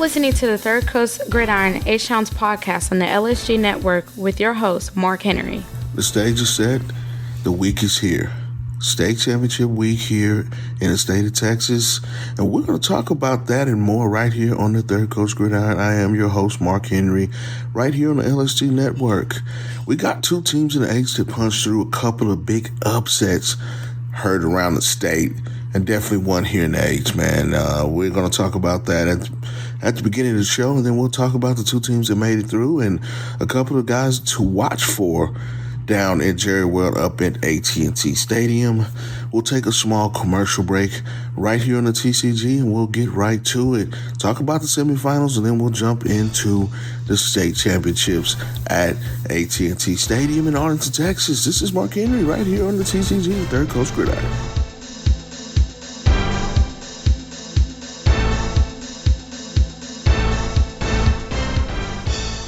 listening to the Third Coast Gridiron H-Towns podcast on the LSG Network with your host, Marc Henry. The stage is set. The week is here. State Championship Week here in the state of Texas. And we're going to talk about that and more right here on the Third Coast Gridiron. I am your host, Marc Henry, right here on the LSG Network. We got two teams in the H that punched through a couple of big upsets heard around the state, and definitely one here in the H, man. We're going to talk about that at the beginning of the show, and then we'll talk about the two teams that made it through and a couple of guys to watch for down at Jerry World up at AT&T Stadium. We'll take a small commercial break right here on the TCG, and we'll get right to it. Talk about the semifinals, and then we'll jump into the state championships at AT&T Stadium in Arlington, Texas. This is Marc Henry right here on the TCG, Third Coast Gridiron.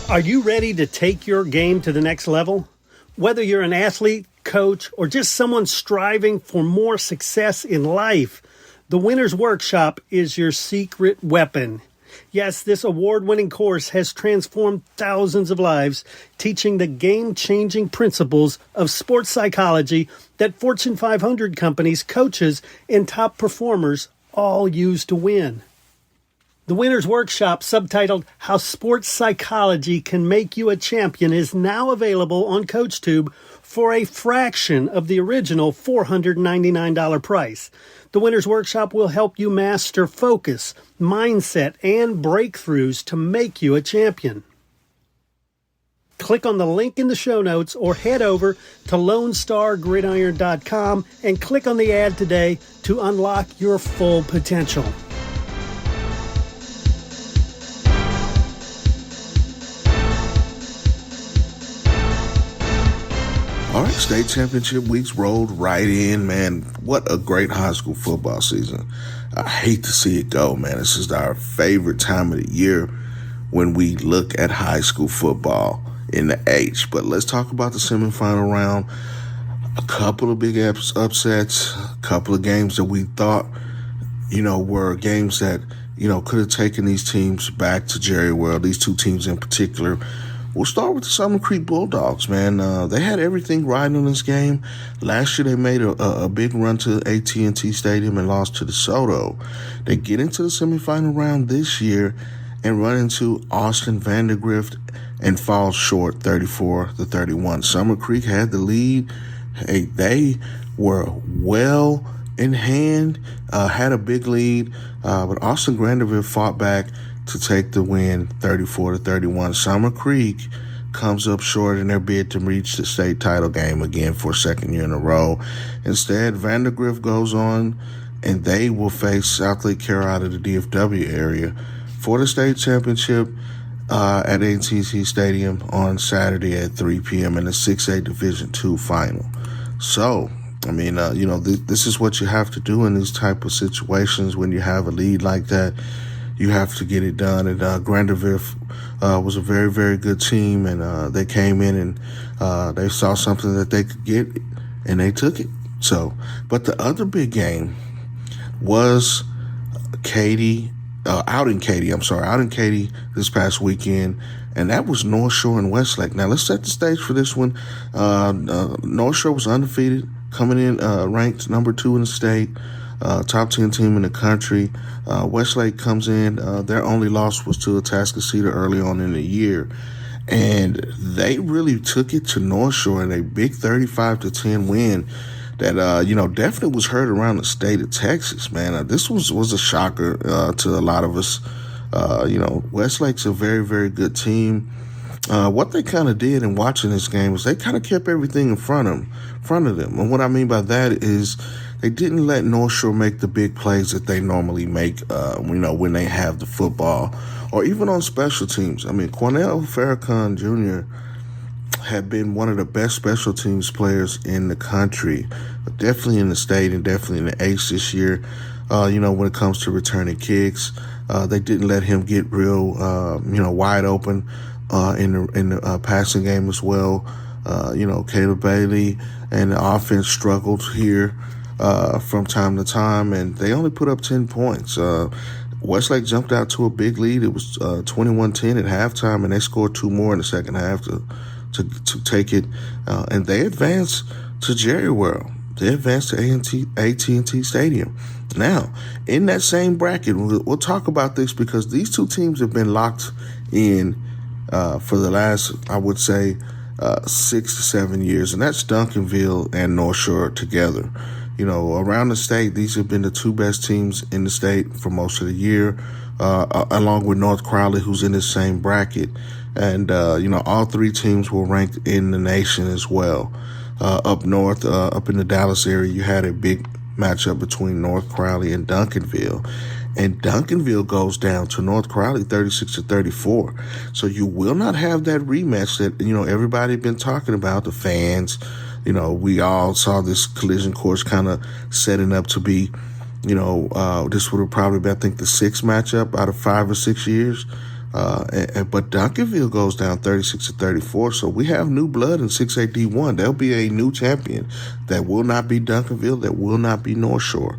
Are you ready to take your game to the next level? Whether you're an athlete, coach, or just someone striving for more success in life, the Winner's Workshop is your secret weapon. Yes, this award-winning course has transformed thousands of lives, teaching the game-changing principles of sports psychology that Fortune 500 companies, coaches, and top performers all use to win. The Winner's Workshop, subtitled How Sports Psychology Can Make You a Champion, is now available on CoachTube for a fraction of the original $499 price. The Winner's Workshop will help you master focus, mindset, and breakthroughs to make you a champion. Click on the link in the show notes or head over to LoneStarGridiron.com and click on the ad today to unlock your full potential. All right, state championship weeks rolled right in, man. What a great high school football season. I hate to see it go, man. This is our favorite time of the year when we look at high school football in the H. But let's talk about the semifinal round. A couple of big upsets, a couple of games that we thought, were games that, could have taken these teams back to Jerry World, these two teams in particular. We'll start with the Summer Creek Bulldogs, man. They had everything riding on this game. Last year, they made a big run to AT&T Stadium and lost to DeSoto. They get into the semifinal round this year and run into Austin Vandergrift and fall short 34-31. Summer Creek had the lead. Hey, they were well in hand, had a big lead, but Austin Vandergrift fought back to take the win 34-31. Summer Creek comes up short in their bid to reach the state title game again for a second year in a row. Instead, Vandergrift goes on and they will face South Lake Carolina, the DFW area, for the state championship at AT&T Stadium on Saturday at 3 p.m. in the 6A Division II final. So, this is what you have to do in these type of situations when you have a lead like that. You have to get it done. And Vandergrift was a very, very good team, and they came in and they saw something that they could get, and they took it. So, but the other big game was out in Katy this past weekend, and that was North Shore and Westlake. Now, let's set the stage for this one. North Shore was undefeated, coming in ranked number 2 in the state. Top 10 team in the country. Westlake comes in. Their only loss was to Atascocita early on in the year. And they really took it to North Shore in a big 35-10 win that, definitely was heard around the state of Texas, man. This was a shocker to a lot of us. Westlake's a very, very good team. What they kind of did in watching this game is they kind of kept everything in front of them. And what I mean by that is they didn't let North Shore make the big plays that they normally make, when they have the football or even on special teams. I mean, Cornell Farrakhan Jr. had been one of the best special teams players in the country, but definitely in the state and definitely in the H this year. When it comes to returning kicks, they didn't let him get real, wide open in the passing game as well. Caleb Bailey and the offense struggled here from time to time, and they only put up 10 points. Westlake jumped out to a big lead. It was 21-10 at halftime, and they scored 2 more in the second half to take it. And they advanced to Jerry World. They advanced to AT&T Stadium. Now, in that same bracket, we'll talk about this because these two teams have been locked in for the last, I would say, 6 to 7 years, and that's Duncanville and North Shore together. You know, around the state, these have been the two best teams in the state for most of the year, along with North Crowley, who's in the same bracket. And, all three teams were ranked in the nation as well. Up north, up in the Dallas area, you had a big matchup between North Crowley and Duncanville. And Duncanville goes down to North Crowley 36-34. So you will not have that rematch that, everybody been talking about, the fans. We all saw this collision course kind of setting up to be, this would have probably been, I think, the sixth matchup out of 5 or 6 years. But Duncanville goes down 36-34. So we have new blood in 6A D1. There'll be a new champion that will not be Duncanville, that will not be North Shore.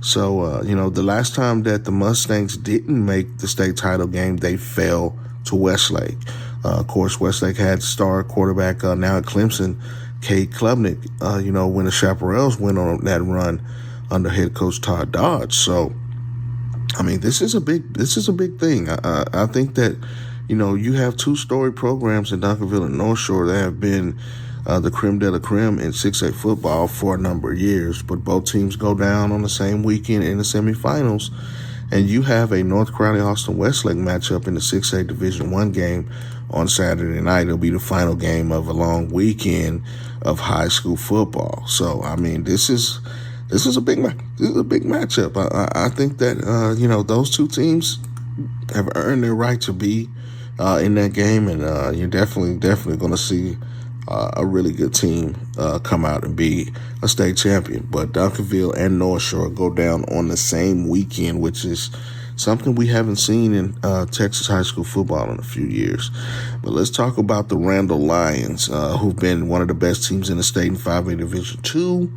So, the last time that the Mustangs didn't make the state title game, they fell to Westlake. Of course, Westlake had star quarterback now at Clemson, Kate Klubnik, when the Chaparrals went on that run under head coach Todd Dodge. So, I mean, this is a big thing. I think that, you have two storied programs in Duncanville and North Shore that have been the creme de la creme in 6A football for a number of years. But both teams go down on the same weekend in the semifinals. And you have a North Crowley-Austin Westlake matchup in the 6A Division I game on Saturday night. It'll be the final game of a long weekend of high school football. So, I mean, this is a big matchup. I think that those two teams have earned their right to be in that game, and you're definitely going to see a really good team come out and be a state champion. But Duncanville and North Shore go down on the same weekend, which is something we haven't seen in Texas high school football in a few years. But let's talk about the Randall Lions, who've been one of the best teams in the state in 5A Division II.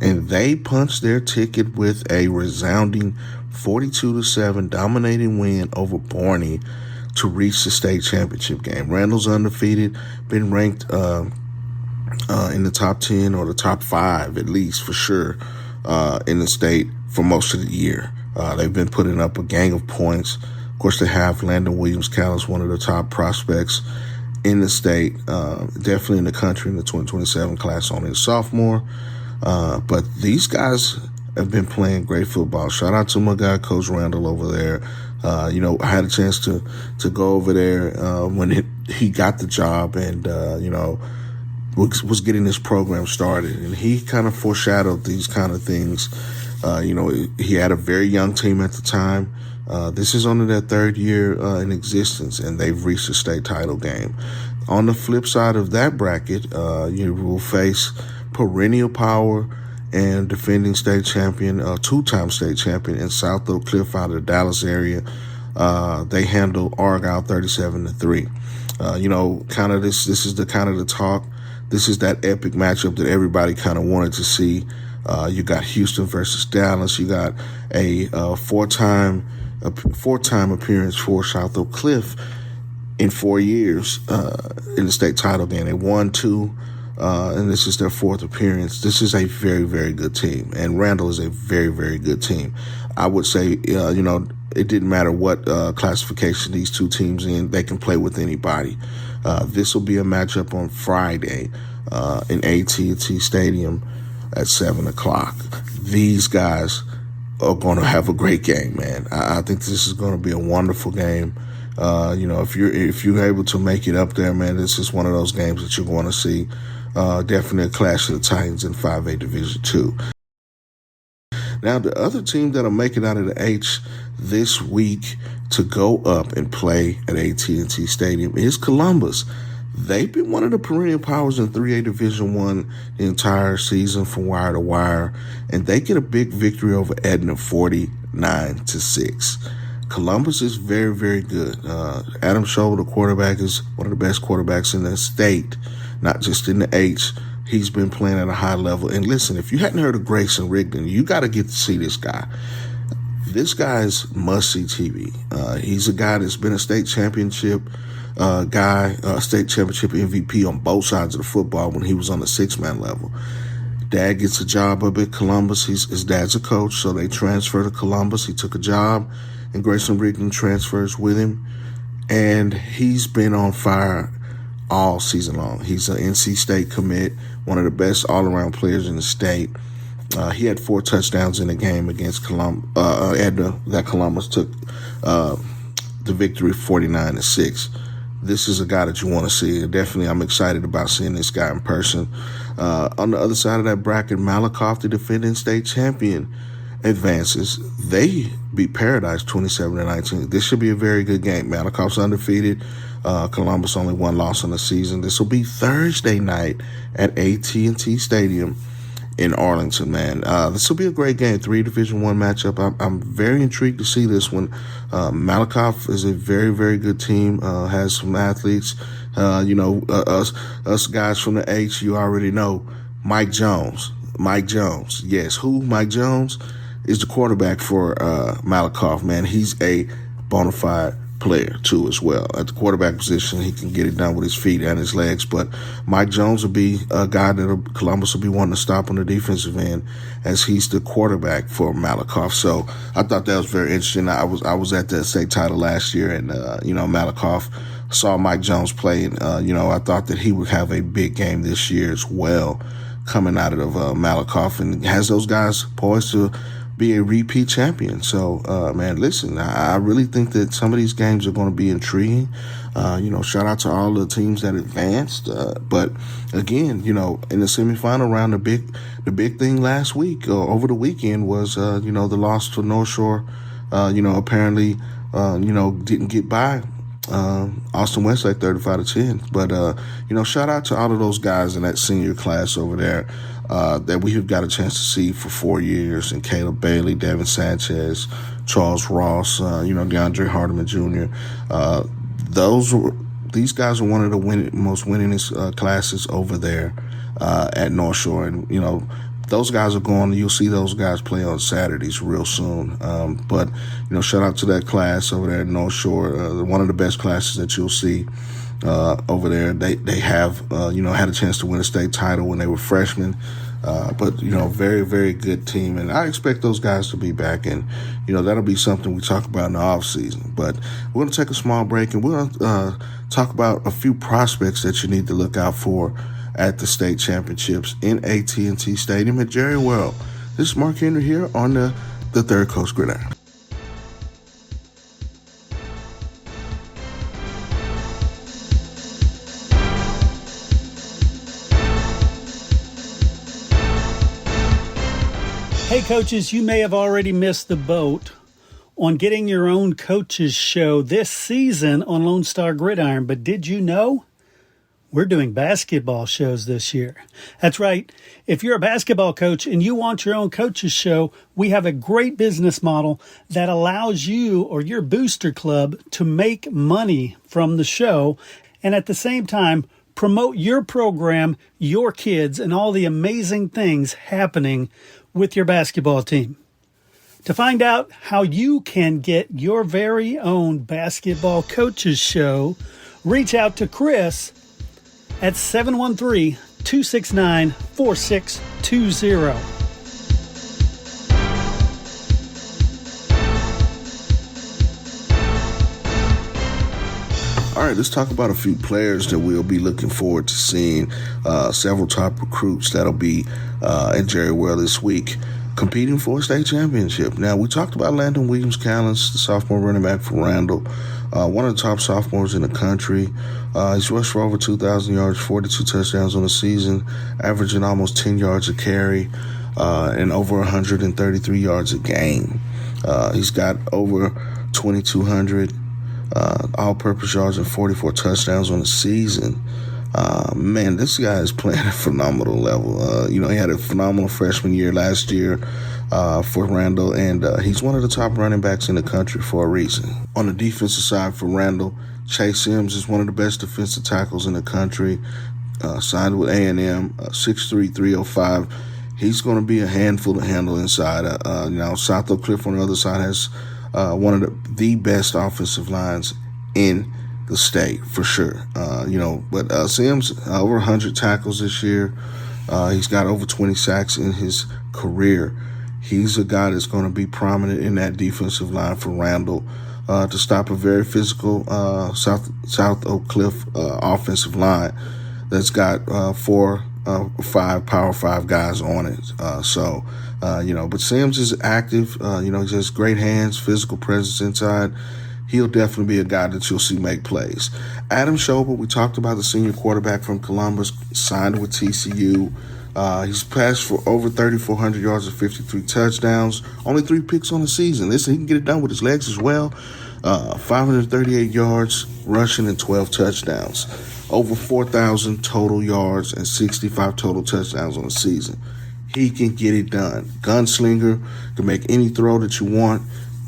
And they punched their ticket with a resounding 42-7 dominating win over Borney to reach the state championship game. Randall's undefeated, been ranked in the top 10 or the top 5 at least for sure in the state for most of the year. They've been putting up a gang of points. Of course, they have Landon Williams-Callis, one of the top prospects in the state, definitely in the country in the 2027 class, only a sophomore. But these guys have been playing great football. Shout out to my guy, Coach Randall, over there. I had a chance to go over there when he got the job and, was getting this program started. And he kind of foreshadowed these kind of things. He had a very young team at the time. This is only their third year in existence, and they've reached the state title game. On the flip side of that bracket, you will face perennial power and defending state champion, two-time state champion in South Oak Cliff out of the Dallas area. They handle Argyle 37-3. Kind of this is the kind of the talk. This is that epic matchup that everybody kind of wanted to see. You got Houston versus Dallas. You got a four-time appearance for South Oak Cliff in 4 years in the state title game. They won 2. And this is their 4th appearance. This is a very, very good team. And Randall is a very, very good team. I would say, it didn't matter what classification these two teams in. They can play with anybody. This will be a matchup on Friday in AT&T Stadium at 7 o'clock. These guys are going to have a great game, man. I think this is going to be a wonderful game. If you're able to make it up there, man, this is one of those games that you're going to see. Definitely a clash of the Titans in 5A Division II. Now, the other team that'll make it out of the H this week to go up and play at AT&T Stadium is Columbus. They've been one of the perennial powers in 3A Division I the entire season from wire to wire, and they get a big victory over Edna 49-6. Columbus is very, very good. Adam Scholl, the quarterback, is one of the best quarterbacks in the state, not just in the H. He's been playing at a high level. And listen, if you hadn't heard of Grayson Rigdon, you got to get to see this guy. this guy's must-see TV. He's a guy that's been a state championship state championship MVP on both sides of the football when he was on the 6-man level. Dad gets a job up at Columbus. His dad's a coach, so they transfer to Columbus. He took a job, and Grayson Rigdon transfers with him. And he's been on fire all season long. He's an NC State commit, one of the best all-around players in the state. He had 4 touchdowns in the game against Columbus. That Columbus took the victory 49-6. This is a guy that you want to see. Definitely, I'm excited about seeing this guy in person. On the other side of that bracket, Malakoff, the defending state champion, advances. They beat Paradise 27-19. This should be a very good game. Malakoff's undefeated. Columbus only 1 loss on the season. This will be Thursday night at AT&T Stadium in Arlington, man. This will be a great game. 3 Division I matchup. I'm very intrigued to see this one. Malakoff is a very, very good team. Has some athletes. Us guys from the H, you already know. Mike Jones. Yes, who? Mike Jones is the quarterback for Malakoff, man. He's a bona fide player too as well. At the quarterback position, he can get it done with his feet and his legs, but Mike Jones will be a guy that Columbus will be wanting to stop on the defensive end, as he's the quarterback for Malakoff. So I thought that was very interesting. I was at the state title last year, and Malakoff saw Mike Jones play, and I thought that he would have a big game this year as well, coming out of Malakoff, and has those guys poised to be a repeat champion. So, man, listen, I really think that some of these games are going to be intriguing. Shout out to all the teams that advanced. But again, in the semifinal round, the big thing last week or over the weekend was, the loss to North Shore. Apparently, didn't get by Austin Westlake 35-10. But, shout out to all of those guys in that senior class over there that we have got a chance to see for 4 years, and Caleb Bailey, Devin Sanchez, Charles Ross, DeAndre Hardiman Jr. These guys are one of the most winningest classes over there at North Shore. And, those guys are going, you'll see those guys play on Saturdays real soon. But shout out to that class over there at North Shore, one of the best classes that you'll see over there. They have, had a chance to win a state title when they were freshmen. But very, very good team. And I expect those guys to be back. And, that'll be something we talk about in the off season. But we're going to take a small break, and we're going to talk about a few prospects that you need to look out for at the state championships in AT&T Stadium at Jerry World. This is Marc Henry here on the Third Coast Gridiron. Hey, coaches, you may have already missed the boat on getting your own coaches show this season on Lone Star Gridiron, but did you know we're doing basketball shows this year? That's right. If you're a basketball coach and you want your own coaches show, we have a great business model that allows you or your booster club to make money from the show and at the same time promote your program, your kids, and all the amazing things happening with your basketball team. To find out how you can get your very own basketball coaches show, reach out to Chris at 713-269-4620. All right, let's talk about a few players that we'll be looking forward to seeing. Several top recruits that'll be at Jerry World this week, competing for a state championship. Now, we talked about Landon Williams-Callens, the sophomore running back for Randall, one of the top sophomores in the country. He's rushed for over 2,000 yards, 42 touchdowns on the season, averaging almost 10 yards a carry, and over 133 yards a game. He's got over 2,200 all-purpose yards and 44 touchdowns on the season. Man, this guy is playing at a phenomenal level. He had a phenomenal freshman year last year for Randall, and he's one of the top running backs in the country for a reason. On the defensive side for Randall, Chase Sims is one of the best defensive tackles in the country, signed with A&M, 6'3", 305. he's going to be a handful to handle inside. South Oak Cliff on the other side has one of the best offensive lines in the state for sure. But Sims over 100 tackles this year. He's got over 20 sacks in his career. He's a guy that's going to be prominent in that defensive line for Randall to stop a very physical South Oak Cliff offensive line that's got 4 5 Power 5 guys on it. But Sims is active. He has great hands, physical presence inside. He'll definitely be a guy that you'll see make plays. Adam Schobert, we talked about the senior quarterback from Columbus, signed with TCU. He's passed for over 3,400 yards and 53 touchdowns. Only 3 picks on the season. Listen, he can get it done with his legs as well. 538 yards rushing and 12 touchdowns. Over 4,000 total yards and 65 total touchdowns on the season. He can get it done. Gunslinger, can make any throw that you want,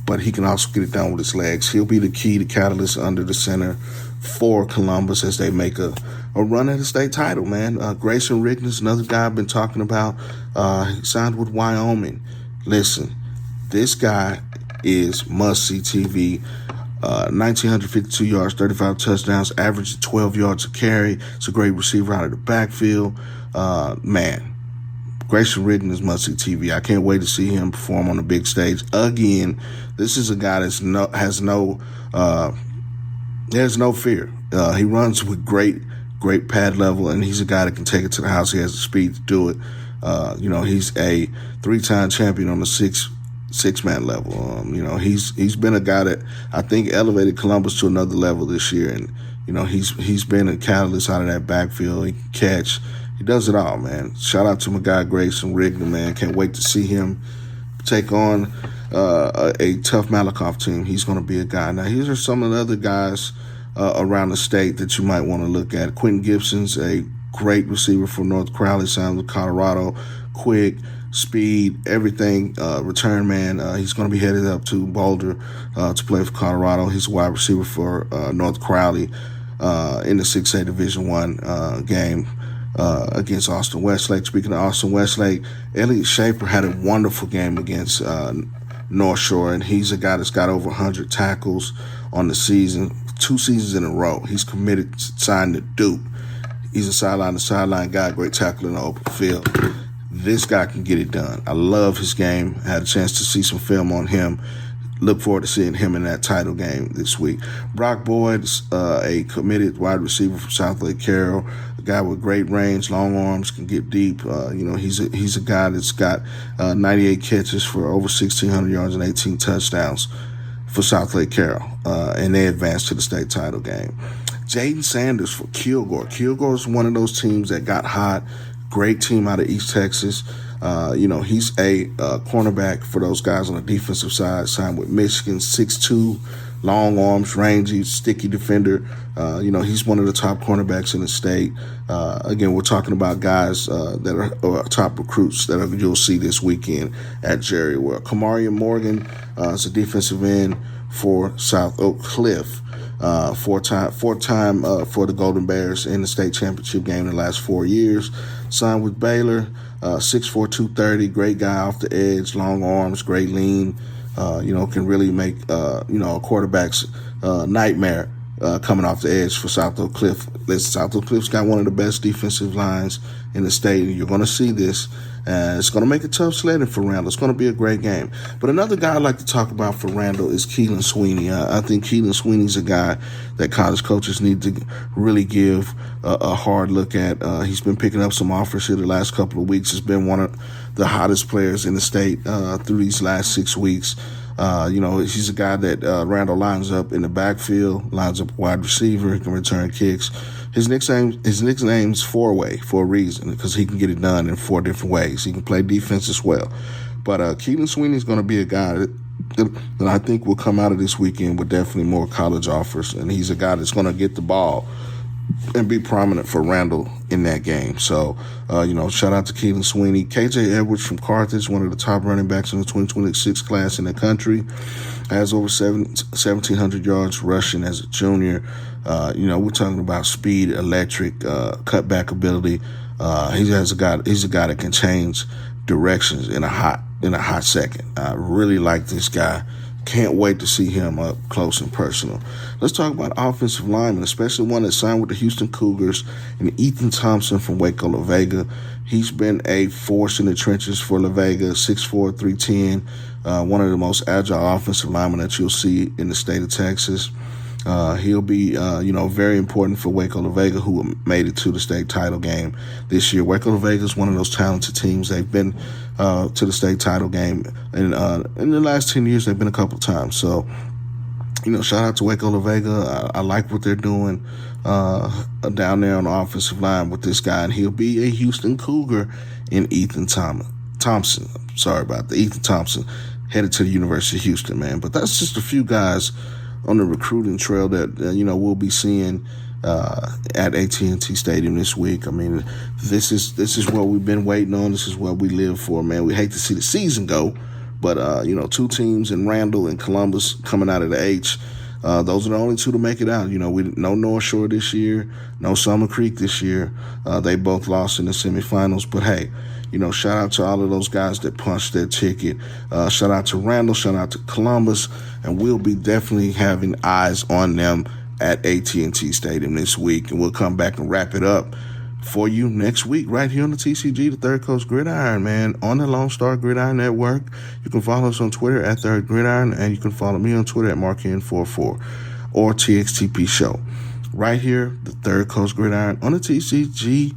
but he can also get it done with his legs. He'll be the key to catalyst under the center for Columbus as they make a run at a state title, man. Grayson Rigdon's another guy I've been talking about. He signed with Wyoming. Listen, this guy is must-see TV. 1,952 yards, 35 touchdowns, average 12 yards a carry. It's a great receiver out of the backfield. Grayson Rigdon is must-see TV. I can't wait to see him perform on the big stage again. This is a guy that has no fear. He runs with great pad level, and he's a guy that can take it to the house. He has the speed to do it. He's a 3-time champion on the six-man level. He's been a guy that I think elevated Columbus to another level this year, and he's been a catalyst out of that backfield. He can catch. He does it all, man. Shout out to my guy Grayson Rigdon, man. Can't wait to see him take on a tough Malakoff team. He's going to be a guy. Now, here are some of the other guys around the state that you might want to look at. Quentin Gibson's a great receiver for North Crowley, signed with Colorado. Quick, speed, everything, return man. He's going to be headed up to Boulder to play for Colorado. He's a wide receiver for North Crowley in the 6A Division I game against Austin Westlake. Speaking of Austin Westlake, Elliott Shaper had a wonderful game against North Shore, and he's a guy that's got over 100 tackles on the season, 2 seasons in a row. He's committed to signing the Duke. He's a sideline-to-sideline guy, great tackle in the open field. This guy can get it done. I love his game. I had a chance to see some film on him. Look forward to seeing him in that title game this week. Brock Boyd's a committed wide receiver from South Lake Carroll, a guy with great range, long arms, can get deep. He's a guy that's got 98 catches for over 1,600 yards and 18 touchdowns for South Lake Carroll, and they advanced to the state title game. Jaden Sanders for Kilgore. Kilgore is one of those teams that got hot. Great team out of East Texas. He's a cornerback for those guys on the defensive side, signed with Michigan, 6'2", long arms, rangy, sticky defender. He's one of the top cornerbacks in the state. Again, we're talking about guys that are top recruits that you'll see this weekend at Jerry World. Kamarian Morgan is a defensive end for South Oak Cliff. Four-time for the Golden Bears in the state championship game in the last 4 years. Signed with Baylor, 6'4", 230, great guy off the edge, long arms, great lean. Can really make a quarterback's nightmare coming off the edge for South Oak Cliff. South Oak Cliff's got one of the best defensive lines in the state, and you're going to see this. It's going to make it tough sledding for Randall. It's going to be a great game. But another guy I'd like to talk about for Randall is Keelan Sweeney. I think Keelan Sweeney's a guy that college coaches need to really give a hard look at. He's been picking up some offers here the last couple of weeks. He's been one of the hottest players in the state through these last 6 weeks. He's a guy that Randall lines up in the backfield, lines up wide receiver, he can return kicks. His nickname's Four-Way for a reason, because he can get it done in 4 different ways. He can play defense as well. But Keelan Sweeney's going to be a guy that I think will come out of this weekend with definitely more college offers, and he's a guy that's going to get the ball and be prominent for Randall in that game. So, shout out to Keelan Sweeney. KJ Edwards from Carthage, one of the top running backs in the 2026 class in the country, has over 1,700 yards rushing as a junior. We're talking about speed, electric, cutback ability. He's a guy that can change directions in a hot second. I really like this guy. Can't wait to see him up close and personal. Let's talk about offensive linemen, especially one that signed with the Houston Cougars, and Ethan Thompson from Waco, La Vega. He's been a force in the trenches for La Vega, 6'4", 310, one of the most agile offensive linemen that you'll see in the state of Texas. He'll be, very important for Waco La Vega, who made it to the state title game this year. Waco La Vega is one of those talented teams. They've been to the state title game, and in the last 10 years, they've been a couple times. So, shout out to Waco La Vega. I like what they're doing down there on the offensive line with this guy, and he'll be a Houston Cougar in Ethan Thompson. Sorry about that. Ethan Thompson headed to the University of Houston, man. But that's just a few guys on the recruiting trail that, we'll be seeing at AT&T Stadium this week. I mean, this is what we've been waiting on. This is what we live for, man. We hate to see the season go, but, two teams in Randall and Columbus coming out of the H. Those are the only two to make it out. No North Shore this year, no Summer Creek this year. They both lost in the semifinals, but hey, shout out to all of those guys that punched their ticket. Shout out to Randall, shout out to Columbus, and we'll be definitely having eyes on them at AT&T Stadium this week, and we'll come back and wrap it up for you next week right here on the TCG, the Third Coast Gridiron, man, on the Lone Star Gridiron Network. You can follow us on Twitter at Third Gridiron, and you can follow me on Twitter at MarcHenry44 or TXTP Show. Right here, the Third Coast Gridiron on the TCG.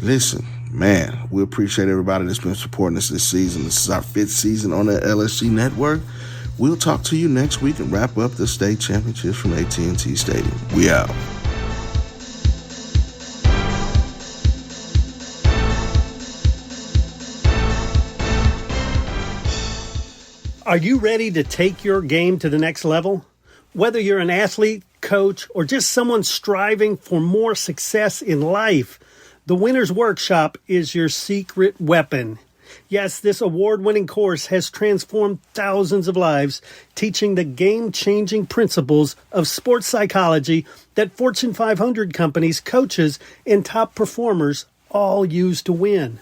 Listen, man, we appreciate everybody that's been supporting us this season. This is our 5th season on the LSG Network. We'll talk to you next week and wrap up the state championships from AT&T Stadium. We out. Are you ready to take your game to the next level? Whether you're an athlete, coach, or just someone striving for more success in life, the Winner's Workshop is your secret weapon. Yes, this award-winning course has transformed thousands of lives, teaching the game-changing principles of sports psychology that Fortune 500 companies, coaches, and top performers all use to win.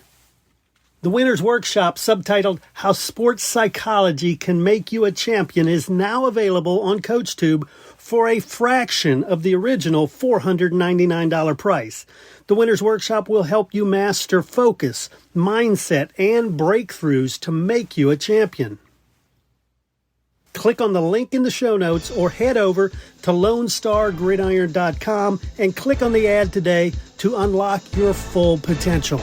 The Winner's Workshop, subtitled How Sports Psychology Can Make You a Champion, is now available on CoachTube for a fraction of the original $499 price. The Winner's Workshop will help you master focus, mindset, and breakthroughs to make you a champion. Click on the link in the show notes or head over to LoneStarGridiron.com and click on the ad today to unlock your full potential.